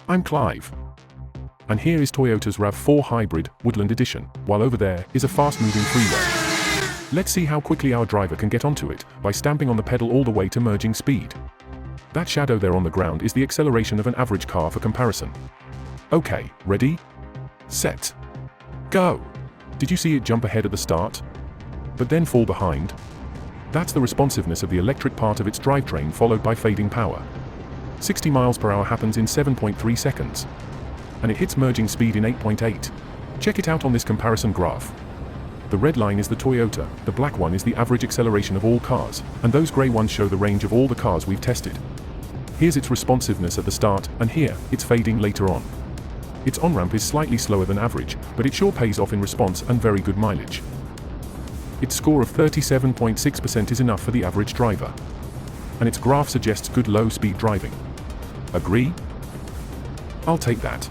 I'm Clive. And here is Toyota's RAV4 Hybrid Woodland Edition, while over there is a fast-moving freeway. Let's see how quickly our driver can get onto it by stamping on the pedal all the way to merging speed. That shadow there on the ground is the acceleration of an average car for comparison. Okay, ready? Set. Go! Did you see it jump ahead at the start? But then fall behind? That's the responsiveness of the electric part of its drivetrain followed by fading power. 60 miles per hour happens in 7.3 seconds. And it hits merging speed in 8.8. Check it out on this comparison graph. The red line is the Toyota, the black one is the average acceleration of all cars, and those grey ones show the range of all the cars we've tested. Here's its responsiveness at the start, and here, it's fading later on. Its on-ramp is slightly slower than average, but it sure pays off in response and very good mileage. Its score of 37.6% is enough for the average driver. And its graph suggests good low-speed driving. Agree? I'll take that.